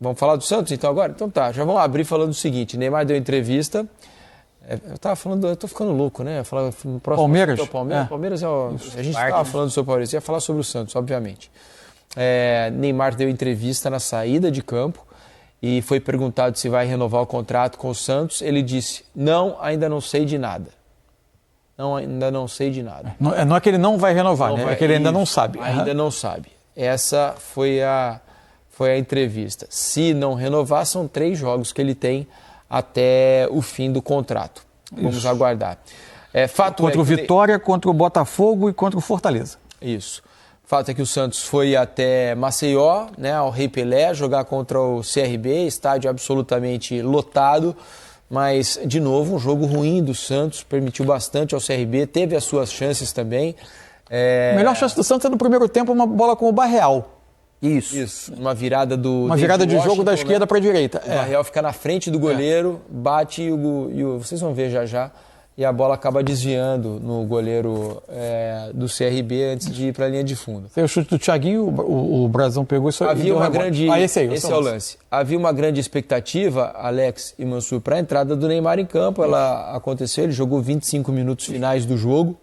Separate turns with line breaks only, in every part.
Vamos falar do Santos então agora? Então tá, já vamos abrir falando o seguinte, Neymar deu entrevista, eu tô ficando louco, né? Falar no próximo
Palmeiras?
Palmeiras a gente estava falando sobre o Palmeiras, ia falar sobre o Santos, obviamente. Neymar deu entrevista na saída de campo e foi perguntado se vai renovar o contrato com o Santos. Ele disse, não, ainda não sei de nada. Ainda não sei de nada.
Não é que ele não vai renovar, né? É que ele ainda não sabe.
Ainda não sabe. Essa foi a entrevista. Se não renovar, são 3 jogos que ele tem até o fim do contrato. Vamos aguardar.
Contra o Vitória, contra o Botafogo e contra o Fortaleza.
Isso. Fato é que o Santos foi até Maceió, né, ao Rei Pelé, jogar contra o CRB, estádio absolutamente lotado, mas, de novo, um jogo ruim do Santos, permitiu bastante ao CRB, teve as suas chances também.
A melhor chance do Santos é no primeiro tempo uma bola com o Barreal.
Isso. Uma virada
Uma virada de jogo da esquerda para a direita.
O Barreal fica na frente do goleiro, bate e vocês vão ver já. E a bola acaba desviando no goleiro do CRB antes de ir para a linha de fundo.
Tem o chute do Thiaguinho, o Brasão pegou isso.
Havia uma grande...
esse é o
lance. Havia uma grande expectativa, Alex e Mansur, para a entrada do Neymar em campo. Ela aconteceu, ele jogou 25 minutos finais do jogo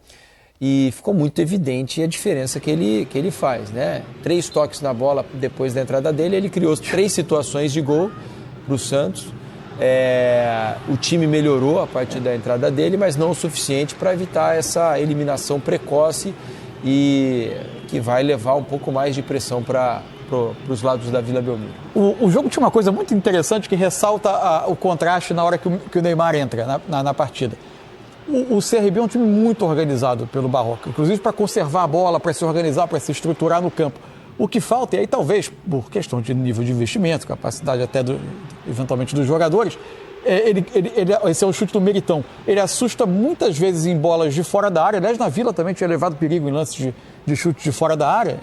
e ficou muito evidente a diferença que ele faz, né? 3 toques na bola depois da entrada dele, ele criou 3 situações de gol para o Santos. O time melhorou a partir da entrada dele, mas não o suficiente para evitar essa eliminação precoce e que vai levar um pouco mais de pressão para os lados da Vila Belmiro.
O jogo tinha uma coisa muito interessante que ressalta o contraste na hora que o Neymar entra na partida. O CRB é um time muito organizado pelo Barroca, inclusive para conservar a bola, para se organizar, para se estruturar no campo. O que falta, e aí talvez por questão de nível de investimento, capacidade até eventualmente dos jogadores, esse é o chute do Meritão. Ele assusta muitas vezes em bolas de fora da área. Aliás, na Vila também tinha levado perigo em lances de chute de fora da área.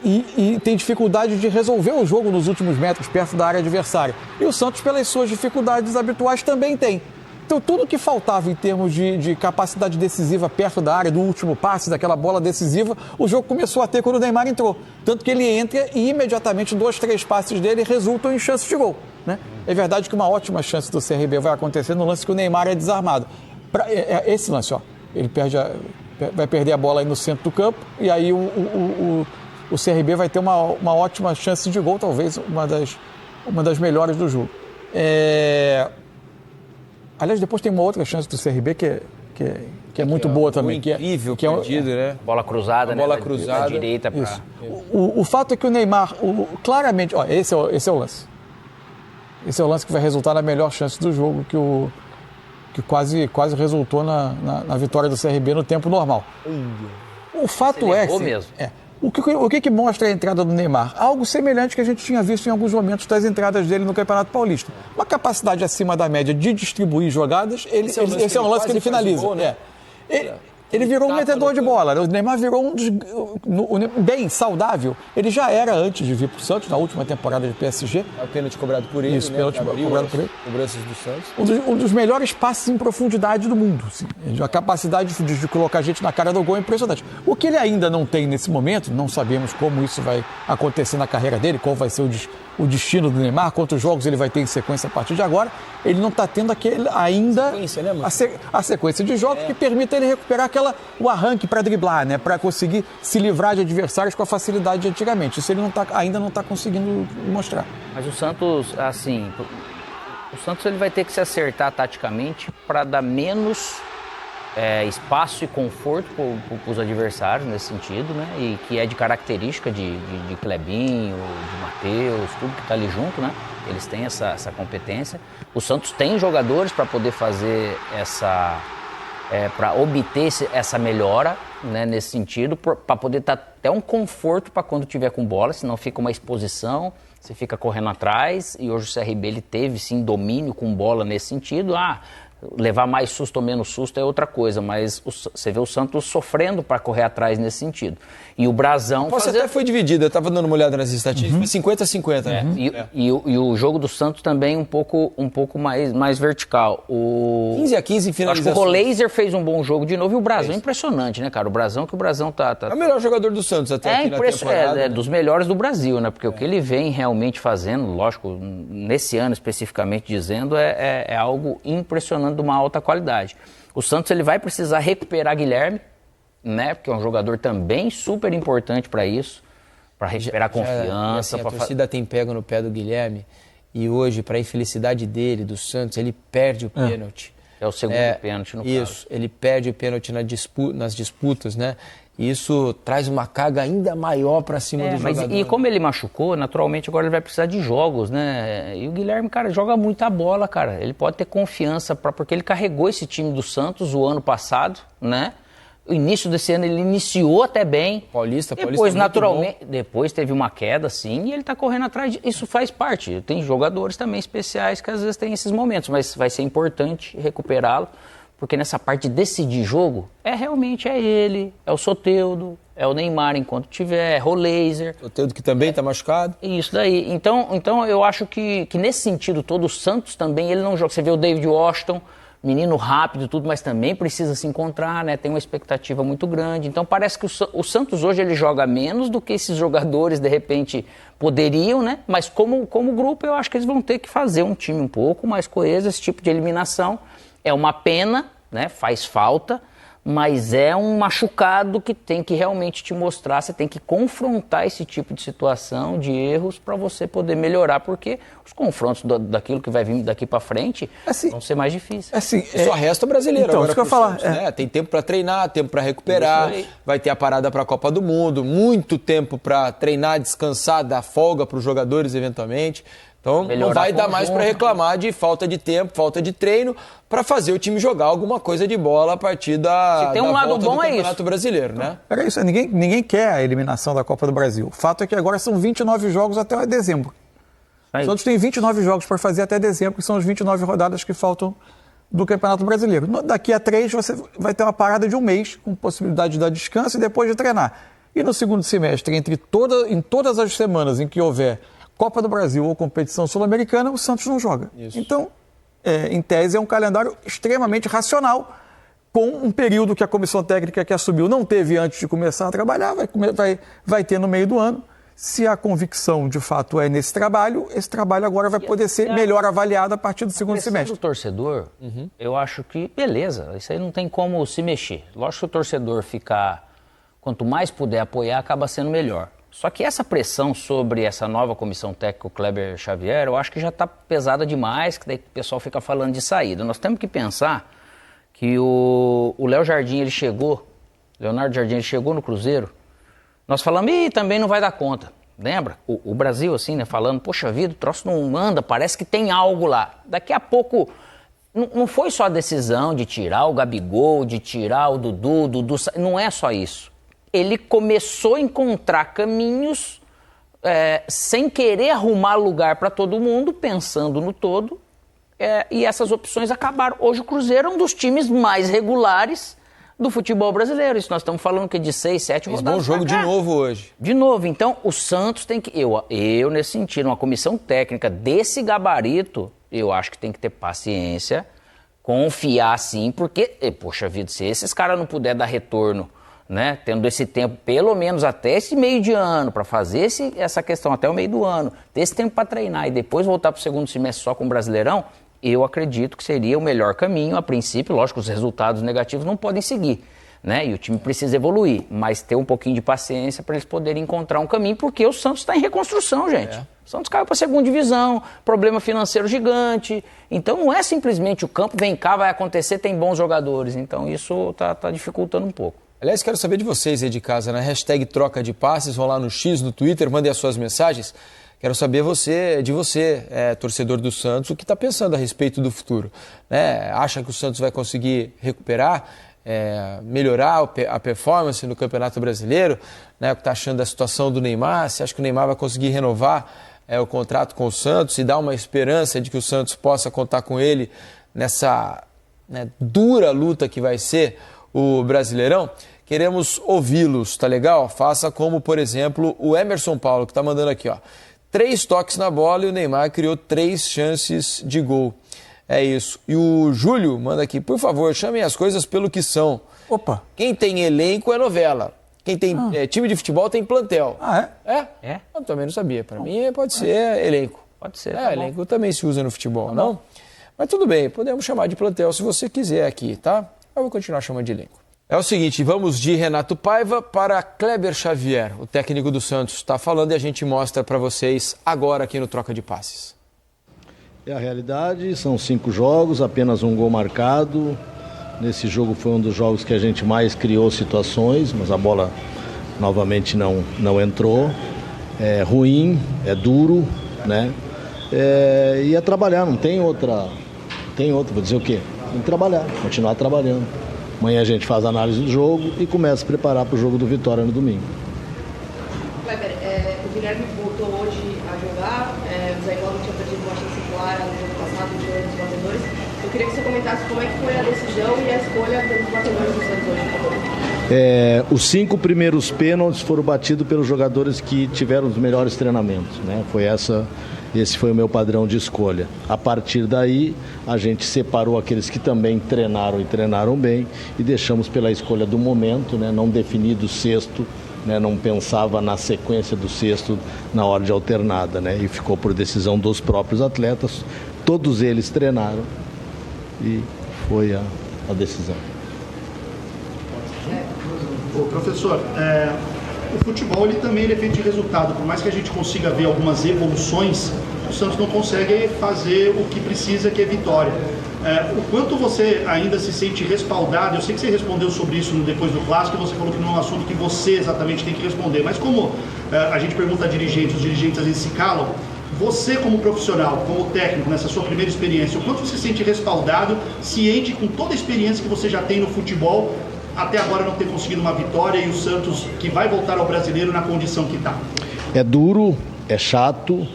E tem dificuldade de resolver o jogo nos últimos metros, perto da área adversária. E o Santos, pelas suas dificuldades habituais, também tem. Então, tudo que faltava em termos de capacidade decisiva perto da área, do último passe, daquela bola decisiva, o jogo começou a ter quando o Neymar entrou. Tanto que ele entra e imediatamente 2, 3 passes dele resultam em chances de gol, né? É verdade que uma ótima chance do CRB vai acontecer no lance que o Neymar é desarmado. Esse lance, ele vai perder a bola aí no centro do campo e aí o CRB vai ter uma ótima chance de gol, talvez uma das melhores do jogo. Aliás, depois tem uma outra chance do CRB que é muito boa também.
Incrível, perdido, né?
Bola cruzada, né?
Bola cruzada.
Da direita para...
O fato é que o Neymar, claramente... esse é o lance. Esse é o lance que vai resultar na melhor chance do jogo, que quase resultou na vitória do CRB no tempo normal. O fato é que...
mesmo.
O que mostra a entrada do Neymar? Algo semelhante que a gente tinha visto em alguns momentos das entradas dele no Campeonato Paulista. Uma capacidade acima da média de distribuir jogadas. Esse é um lance que ele finaliza. Gol, né? Ele virou um metedor de bola. O Neymar virou um dos... bem saudável. Ele já era antes de vir para o Santos, na última temporada de PSG.
O pênalti cobrado por ele.
Isso, pênalti cobrado por ele.
Cobranças do Santos.
Um dos melhores passes em profundidade do mundo. Assim. A capacidade de colocar a gente na cara do gol é impressionante. O que ele ainda não tem nesse momento, não sabemos como isso vai acontecer na carreira dele, qual vai ser o destino do Neymar, quantos jogos ele vai ter em sequência a partir de agora. Ele não está tendo a sequência de jogos que permita ele recuperar o arranque para driblar, né? Para conseguir se livrar de adversários com a facilidade de antigamente. Isso ele ainda não está conseguindo mostrar.
Mas o Santos, assim, ele vai ter que se acertar taticamente para dar menos espaço e conforto para os adversários nesse sentido, né? E que é de característica de Clebinho, de Matheus, tudo que está ali junto, né? Eles têm essa competência. O Santos tem jogadores para poder fazer para obter essa melhora, né, nesse sentido, para poder dar até um conforto para quando tiver com bola, senão fica uma exposição, você fica correndo atrás, e hoje o CRB ele teve sim domínio com bola nesse sentido. Levar mais susto ou menos susto é outra coisa, mas você vê o Santos sofrendo para correr atrás nesse sentido. E o Brasão...
Você até foi dividido, eu estava dando uma olhada nas estatísticas, 50-50. Né?
E o jogo do Santos também um pouco mais vertical.
15-15 em finalização.
Acho que o Roleiser fez um bom jogo de novo e o Brasão é impressionante, né, cara? O Brasão tá...
É o melhor jogador do Santos até aqui na temporada.
É dos melhores do Brasil, né? Porque o que ele vem realmente fazendo, lógico, nesse ano especificamente dizendo, é algo impressionante de uma alta qualidade. O Santos ele vai precisar recuperar Guilherme, né? Porque é um jogador também super importante para isso, para recuperar confiança.
A torcida tem pego no pé do Guilherme e hoje, para a infelicidade dele, do Santos, ele perde o pênalti.
É o segundo pênalti no caso.
Isso, ele perde o pênalti nas disputas, né? E isso traz uma carga ainda maior para cima do jogador.
E como ele machucou, naturalmente agora ele vai precisar de jogos, né? E o Guilherme, cara, joga muita bola, cara. Ele pode ter confiança, porque ele carregou esse time do Santos o ano passado, né? O início desse ano ele iniciou até bem.
Paulista
depois, naturalmente, depois teve uma queda, sim, e ele tá correndo atrás. Isso faz parte. Tem jogadores também especiais que às vezes tem esses momentos, mas vai ser importante recuperá-lo. Porque nessa parte de decidir jogo, realmente é ele, é o Soteldo, é o Neymar enquanto tiver, é Roleiser.
Soteldo que também está machucado.
Isso daí. Então eu acho que nesse sentido todo, o Santos também, ele não joga. Você vê o David Washington, menino rápido e tudo, mas também precisa se encontrar, né? Tem uma expectativa muito grande. Então parece que o Santos hoje ele joga menos do que esses jogadores, de repente, poderiam, né? Mas como grupo, eu acho que eles vão ter que fazer um time um pouco mais coeso, esse tipo de eliminação. É uma pena, né? Faz falta, mas é um machucado que tem que realmente te mostrar, você tem que confrontar esse tipo de situação, de erros, para você poder melhorar, porque os confrontos daquilo que vai vir daqui para frente vão ser mais difíceis.
Só resta o brasileiro
então,
agora.
Isso que eu falar.
Santos, né? Tem tempo para treinar, tempo para recuperar, vai ter a parada para a Copa do Mundo, muito tempo para treinar, descansar, dar folga para os jogadores eventualmente. Então não vai dar mais para reclamar de falta de tempo, falta de treino, para fazer o time jogar alguma coisa de bola a partir da volta do Campeonato Brasileiro, né?
Era isso, ninguém quer a eliminação da Copa do Brasil. O fato é que agora são 29 jogos até dezembro. O Santos tem 29 jogos para fazer até dezembro, que são as 29 rodadas que faltam do Campeonato Brasileiro. Daqui a 3 você vai ter uma parada de um mês, com possibilidade de dar descanso e depois de treinar. E no segundo semestre, em todas as semanas em que houver Copa do Brasil ou competição sul-americana, o Santos não joga.
Isso.
Então, em tese, é um calendário extremamente racional, com um período que a comissão técnica que assumiu não teve antes de começar a trabalhar, vai ter no meio do ano. Se a convicção, de fato, é nesse trabalho, esse trabalho agora vai poder ser melhor avaliado a partir do segundo semestre.
O torcedor, eu acho que, beleza, isso aí não tem como se mexer. Lógico que o torcedor ficar, quanto mais puder apoiar, acaba sendo melhor. Só que essa pressão sobre essa nova comissão técnica, o Kleber Xavier, eu acho que já está pesada demais, que daí o pessoal fica falando de saída. Nós temos que pensar que o Léo Jardim, Leonardo Jardim, ele chegou no Cruzeiro, nós falamos, também não vai dar conta. Lembra? O Brasil, assim, né, falando, poxa vida, o troço não anda, parece que tem algo lá. Daqui a pouco, não foi só a decisão de tirar o Gabigol, de tirar o Dudu, não é só isso. Ele começou a encontrar caminhos sem querer arrumar lugar para todo mundo, pensando no todo, e essas opções acabaram. Hoje o Cruzeiro é um dos times mais regulares do futebol brasileiro. Isso nós estamos falando que de 6, 7 rodadas.
Bom jogo de novo hoje.
De novo. Então, o Santos tem que... Eu, nesse sentido, uma comissão técnica desse gabarito, eu acho que tem que ter paciência, confiar sim, porque, poxa vida, se esses caras não puder dar retorno, né, tendo esse tempo, pelo menos até esse meio de ano, para fazer essa questão até o meio do ano, ter esse tempo para treinar e depois voltar para o segundo semestre só com o Brasileirão, eu acredito que seria o melhor caminho. A princípio, lógico, os resultados negativos não podem seguir, né, e o time precisa evoluir, mas ter um pouquinho de paciência para eles poderem encontrar um caminho, porque o Santos está em reconstrução, gente. O Santos caiu para a segunda divisão, problema financeiro gigante, então não é simplesmente o campo, vem cá, vai acontecer, tem bons jogadores, então isso tá dificultando um pouco.
Aliás, quero saber de vocês aí de casa, né? Hashtag troca de passes, vão lá no X, no Twitter, mandem as suas mensagens. Quero saber de você, torcedor do Santos, o que está pensando a respeito do futuro, né? Acha que o Santos vai conseguir recuperar, melhorar a performance no Campeonato Brasileiro, né? O que está achando da situação do Neymar? Você acha que o Neymar vai conseguir renovar o contrato com o Santos e dar uma esperança de que o Santos possa contar com ele nessa né, dura luta que vai ser o Brasileirão, queremos ouvi-los, tá legal? Faça como, por exemplo, o Emerson Paulo, que está mandando aqui, ó. 3 toques na bola e o Neymar criou 3 chances de gol. É isso. E o Júlio manda aqui, por favor, chamem as coisas pelo que são.
Opa!
Quem tem elenco é novela. Quem tem time de futebol tem plantel.
Ah, é?
É? Eu também não sabia. Para mim pode ser elenco.
Pode ser, tá
elenco também se usa no futebol, não? Mas tudo bem, podemos chamar de plantel se você quiser aqui, tá? Eu vou continuar chamando de elenco. É o seguinte, vamos de Renato Paiva para Kleber Xavier, o técnico do Santos está falando e a gente mostra para vocês agora aqui no Troca de Passes.
É a realidade, são 5 jogos, apenas um gol marcado. Nesse jogo foi um dos jogos que a gente mais criou situações, mas a bola novamente não entrou. É ruim, é duro, né? E é trabalhar, não tem outra, vou dizer o quê? Tem que trabalhar, continuar trabalhando. Amanhã a gente faz a análise do jogo e começa a se preparar para o jogo do Vitória no domingo.
Kleber, o Guilherme voltou hoje a jogar, o Zé Ivaldo tinha perdido uma chance clara no jogo passado, no jogo dos batedores. Eu queria que você comentasse como é que foi a decisão e a escolha pelos batedores do Santos hoje, por favor.
Os 5 primeiros pênaltis foram batidos pelos jogadores que tiveram os melhores treinamentos, né? Esse foi o meu padrão de escolha. A partir daí, a gente separou aqueles que também treinaram e treinaram bem e deixamos pela escolha do momento, né? Não definido o sexto, né? Não pensava na sequência do sexto na hora de alternada, né? E ficou por decisão dos próprios atletas. Todos eles treinaram e foi a decisão.
Professor, o futebol ele também é feito de resultado. Por mais que a gente consiga ver algumas evoluções, o Santos não consegue fazer o que precisa, que é vitória. O quanto você ainda se sente respaldado? Eu sei que você respondeu sobre isso depois do Clássico e você falou que não é um assunto que você exatamente tem que responder, mas como a gente pergunta a dirigentes, os dirigentes às vezes se calam, você como profissional, como técnico, nessa sua primeira experiência, o quanto você se sente respaldado, ciente com toda a experiência que você já tem no futebol, até agora não ter conseguido uma vitória e o Santos que vai voltar ao Brasileiro na condição que está?
É duro, é chato,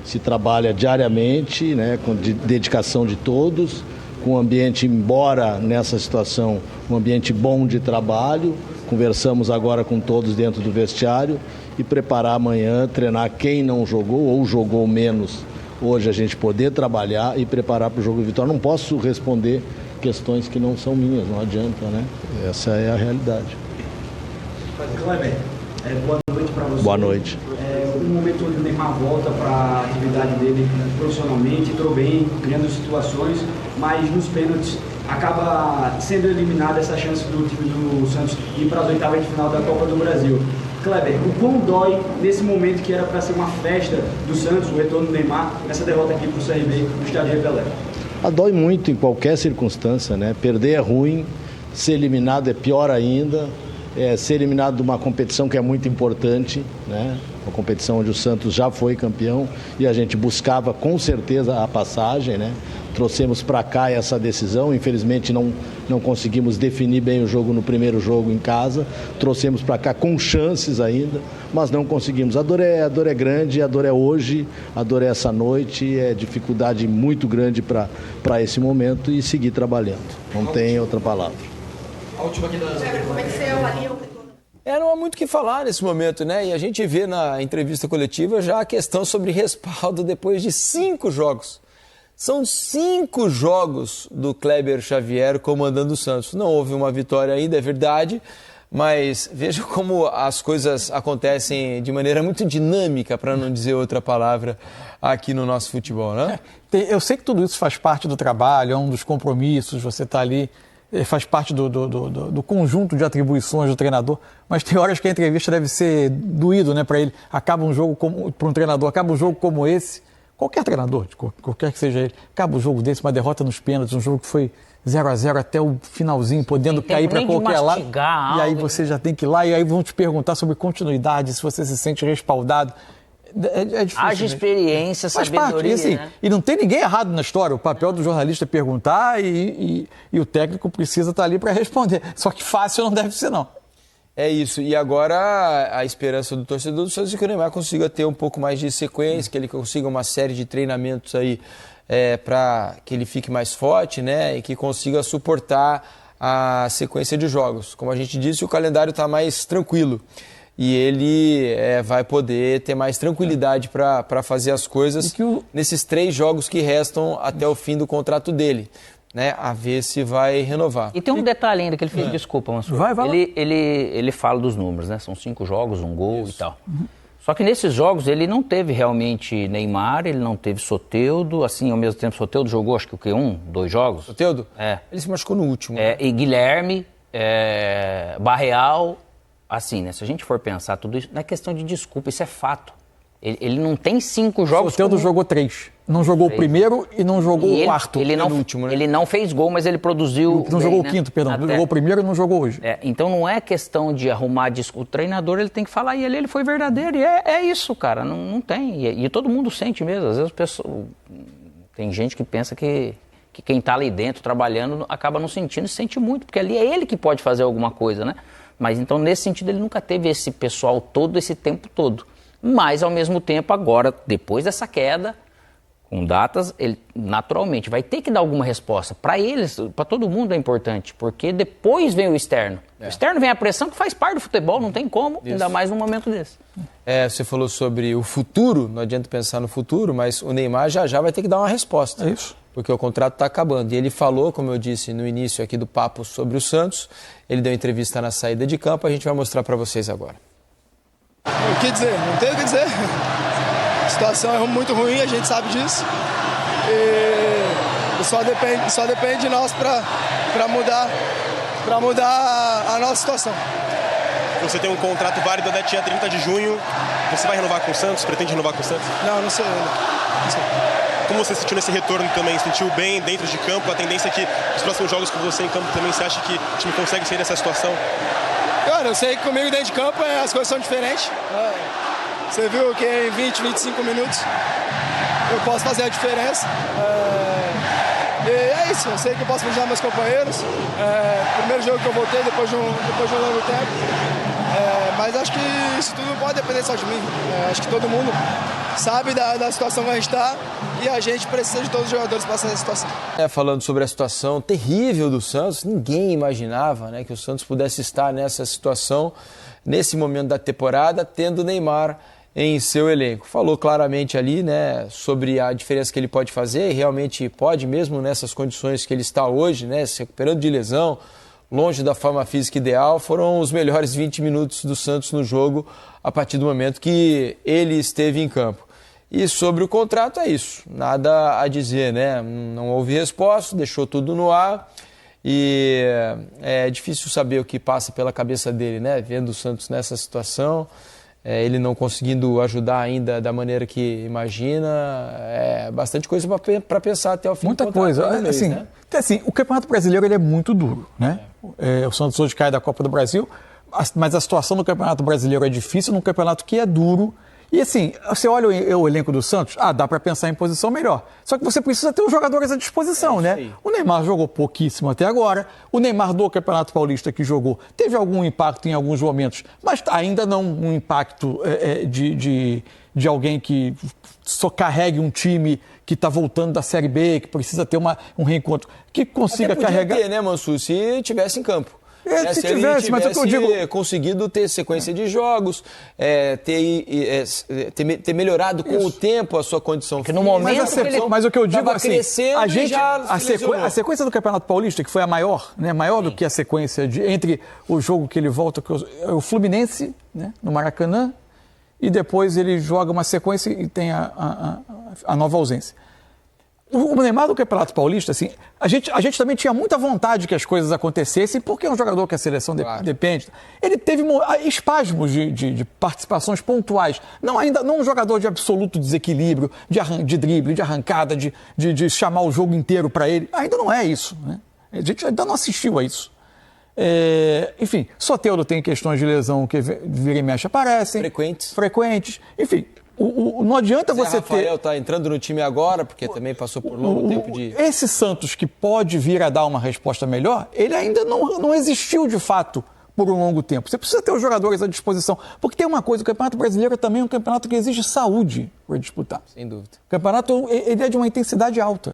se trabalha diariamente, né, com dedicação de todos, com um ambiente, embora nessa situação, um ambiente bom de trabalho. Conversamos agora com todos dentro do vestiário e preparar amanhã, treinar quem não jogou ou jogou menos. Hoje a gente poder trabalhar e preparar para o jogo de vitória. Não posso responder questões que não são minhas, não adianta, né? Essa é a realidade.
Kleber, boa noite para você.
Boa noite.
Um momento onde o Neymar volta para a atividade dele profissionalmente, entrou bem, criando situações, mas nos pênaltis acaba sendo eliminada essa chance do time do Santos ir para as oitavas de final da Copa do Brasil. Kleber, o quão dói nesse momento que era para ser uma festa do Santos, o retorno do Neymar, essa derrota aqui para o CRB no Estádio Pelé?
Dói muito em qualquer circunstância, né? Perder é ruim, ser eliminado é pior ainda, ser eliminado de uma competição que é muito importante, né? Uma competição onde o Santos já foi campeão e a gente buscava com certeza a passagem, né? Trouxemos para cá essa decisão, infelizmente não conseguimos definir bem o jogo no primeiro jogo em casa, trouxemos para cá com chances ainda, mas não conseguimos. A dor é grande, a dor é hoje, a dor é essa noite, é dificuldade muito grande para esse momento e seguir trabalhando, não tem outra palavra.
A última aqui como é que você avalia o retorno?
Não há muito o que falar nesse momento, né? E a gente vê na entrevista coletiva já a questão sobre respaldo depois de 5 jogos. São 5 jogos do Kleber Xavier comandando o Santos. Não houve uma vitória ainda, é verdade, mas veja como as coisas acontecem de maneira muito dinâmica, para não dizer outra palavra, aqui no nosso futebol, né?
Eu sei que tudo isso faz parte do trabalho, é um dos compromissos, você está ali, faz parte do conjunto de atribuições do treinador, mas tem horas que a entrevista deve ser doído, né, para ele. Acaba um jogo para um treinador, acaba um jogo como esse, qualquer treinador, qualquer que seja ele, acaba um jogo desse, uma derrota nos pênaltis, um jogo que foi 0-0 até o finalzinho, podendo cair para qualquer lado. E aí você já tem que ir lá, e aí vão te perguntar sobre continuidade, se você se sente respaldado. É difícil.
Haja experiência, sabedoria,
assim,
né?
E não tem ninguém errado na história. O papel do jornalista é perguntar e o técnico precisa estar ali para responder. Só que fácil não deve ser, não.
É isso. E agora a esperança do torcedor do Santos é que o Neymar consiga ter um pouco mais de sequência, que ele consiga uma série de treinamentos aí para que ele fique mais forte, né, e que consiga suportar a sequência de jogos. Como a gente disse, o calendário está mais tranquilo e ele vai poder ter mais tranquilidade para fazer as coisas nesses 3 jogos que restam até o fim do contrato dele, né, a ver se vai renovar.
E tem um detalhe ainda que ele fez, desculpa, Mansur. Ele fala dos números, né? São 5 jogos, 1 gol e tal. Só que nesses jogos ele não teve realmente Neymar, ele não teve Soteldo, assim, ao mesmo tempo Soteldo jogou acho que o quê? 2 jogos?
Soteldo? Ele se machucou no último.
E Guilherme, Barreal, assim, né? Se a gente for pensar tudo isso, não é questão de desculpa, isso é fato. Ele não tem 5 jogos.
Soteldo jogou 3. Não jogou 3. O primeiro e não jogou o 4.
Ele não fez gol, mas ele produziu.
Não jogou o 5º, perdão. Jogou o primeiro e não jogou hoje.
Então não é questão de arrumar desculpa. O treinador ele tem que falar, e ele foi verdadeiro. E é isso, cara. Não tem. E todo mundo sente mesmo. Às vezes tem gente que pensa que quem está ali dentro trabalhando acaba não sentindo, se sente muito, porque ali é ele que pode fazer alguma coisa, né? Mas então, nesse sentido, ele nunca teve esse pessoal todo, esse tempo todo. Mas, ao mesmo tempo, agora, depois dessa queda, com datas, ele naturalmente vai ter que dar alguma resposta. Para eles, para todo mundo é importante, porque depois vem o externo. O externo vem a pressão que faz parte do futebol, não tem como, ainda mais num momento desse.
Você falou sobre o futuro, não adianta pensar no futuro, mas o Neymar já vai ter que dar uma resposta.
É isso.
Porque o contrato está acabando. E ele falou, como eu disse no início aqui do papo sobre o Santos, ele deu entrevista na saída de campo, a gente vai mostrar para vocês agora.
O que dizer? Não tenho o que dizer. A situação é muito ruim, a gente sabe disso. E só depende de nós para mudar a nossa situação.
Você tem um contrato válido até dia 30 de junho. Você vai renovar com o Santos? Pretende renovar com o Santos?
Não sei ainda. Não sei.
Como você sentiu nesse retorno também? Sentiu bem dentro de campo? A tendência é que os próximos jogos com você em campo também, você acha que o time consegue sair dessa situação?
Cara, eu sei que comigo dentro de campo as coisas são diferentes. Você viu que em 20, 25 minutos eu posso fazer a diferença. E é isso, eu sei que eu posso ajudar meus companheiros. Primeiro jogo que eu voltei depois de um longo tempo. Mas acho que isso tudo pode depender só de mim. Acho que todo mundo sabe da situação que a gente está e a gente precisa de todos os jogadores para essa situação.
Falando sobre a situação terrível do Santos, ninguém imaginava, né, que o Santos pudesse estar nessa situação, nesse momento da temporada, tendo o Neymar em seu elenco. Falou claramente ali, né, sobre a diferença que ele pode fazer, e realmente pode, mesmo nessas condições que ele está hoje, né, se recuperando de lesão, longe da forma física ideal. Foram os melhores 20 minutos do Santos no jogo a partir do momento que ele esteve em campo. E sobre o contrato é isso, nada a dizer, né? Não houve resposta, deixou tudo no ar e é difícil saber o que passa pela cabeça dele, né? Vendo o Santos nessa situação, ele não conseguindo ajudar ainda da maneira que imagina, bastante coisa para pensar até o fim do contrato.
Muita coisa, assim, o Campeonato Brasileiro ele é muito duro, né? O Santos hoje cai da Copa do Brasil, mas a situação do Campeonato Brasileiro é difícil, num campeonato que é duro. E assim, você olha o elenco do Santos, dá para pensar em posição melhor. Só que você precisa ter os jogadores à disposição, né? O Neymar jogou pouquíssimo até agora. O Neymar do Campeonato Paulista que jogou teve algum impacto em alguns momentos, mas ainda não um impacto de alguém que só carregue um time que está voltando da Série B, que precisa ter um reencontro, que consiga carregar...
Ter, né, Mansur, se tivesse em campo.
Se tivesse, mas é o que eu digo...
conseguido ter sequência de jogos, ter melhorado com o tempo a sua condição
física. No momento
mas o que eu digo é assim,
a
sequência do Campeonato Paulista, que foi a maior, né, maior do que a sequência entre o jogo que ele volta, o Fluminense, né, no Maracanã, e depois ele joga uma sequência e tem a nova ausência. O Neymar do Campeonato Paulista, assim, a gente também tinha muita vontade que as coisas acontecesse, porque é um jogador que a seleção depende. Ele teve espasmos de participações pontuais. Não um jogador de absoluto desequilíbrio, de drible, de arrancada, de chamar o jogo inteiro para ele. Ainda não é isso, né? A gente ainda não assistiu a isso. Enfim, Soteldo tem questões de lesão que vira e mexe aparecem. Frequentes. Enfim... não adianta você ter...
Rafael está entrando no time agora, porque também passou por longo tempo de...
Esse Santos que pode vir a dar uma resposta melhor, ele ainda não existiu de fato por um longo tempo. Você precisa ter os jogadores à disposição. Porque tem uma coisa, o Campeonato Brasileiro também é um campeonato que exige saúde para disputar.
Sem dúvida.
O campeonato ele é de uma intensidade alta.